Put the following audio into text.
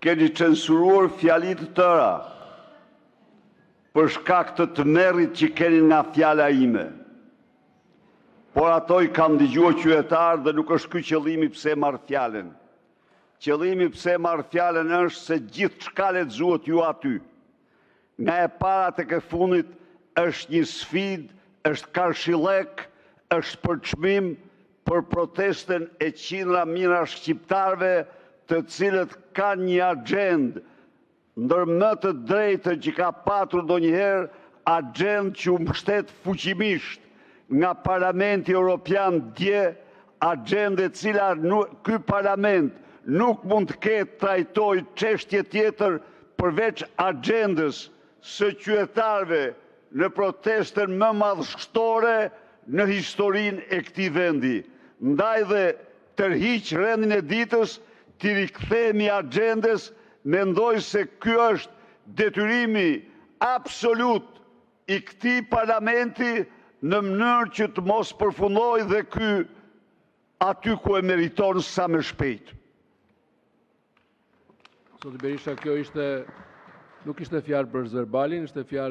keni censuruar fjalit të tëra për shkak të tmerrit që keni nga fjala ime. Por ato i kam dëgjuar qytetarë dhe nuk është ky qëllimi pse marr fjalën. Qëllimi pse marr fjalën është se gjithçka lexuat ju aty. Nga e para tek e fundit është një sfidë, është karshillek, është përçmim për protestën e qindra mijëra shqiptarëve, të cilët kanë një agjendë ndër më të drejtën që ka patur ndonjëherë, agjendë që u mbështet fuqimisht nga Parlamenti Evropian dje, agjendë e cila ky parlament nuk mund të ketë trajtojë çështje tjetër përveç agjendës së qytetarëve në protestën më madhështore në historinë e këtij vendi. Ndaj dhe tërhiq rendin e ditës, t'i rikthehemi agjendës, mendoj se ky është detyrimi absolut i këtij parlamenti në mënyrë që të mos përfundojë dhe ky aty ku e meriton sa më shpejt. Zoti Berisha, kjo nuk ishte fjalë për Zërbalin, ishte fjalë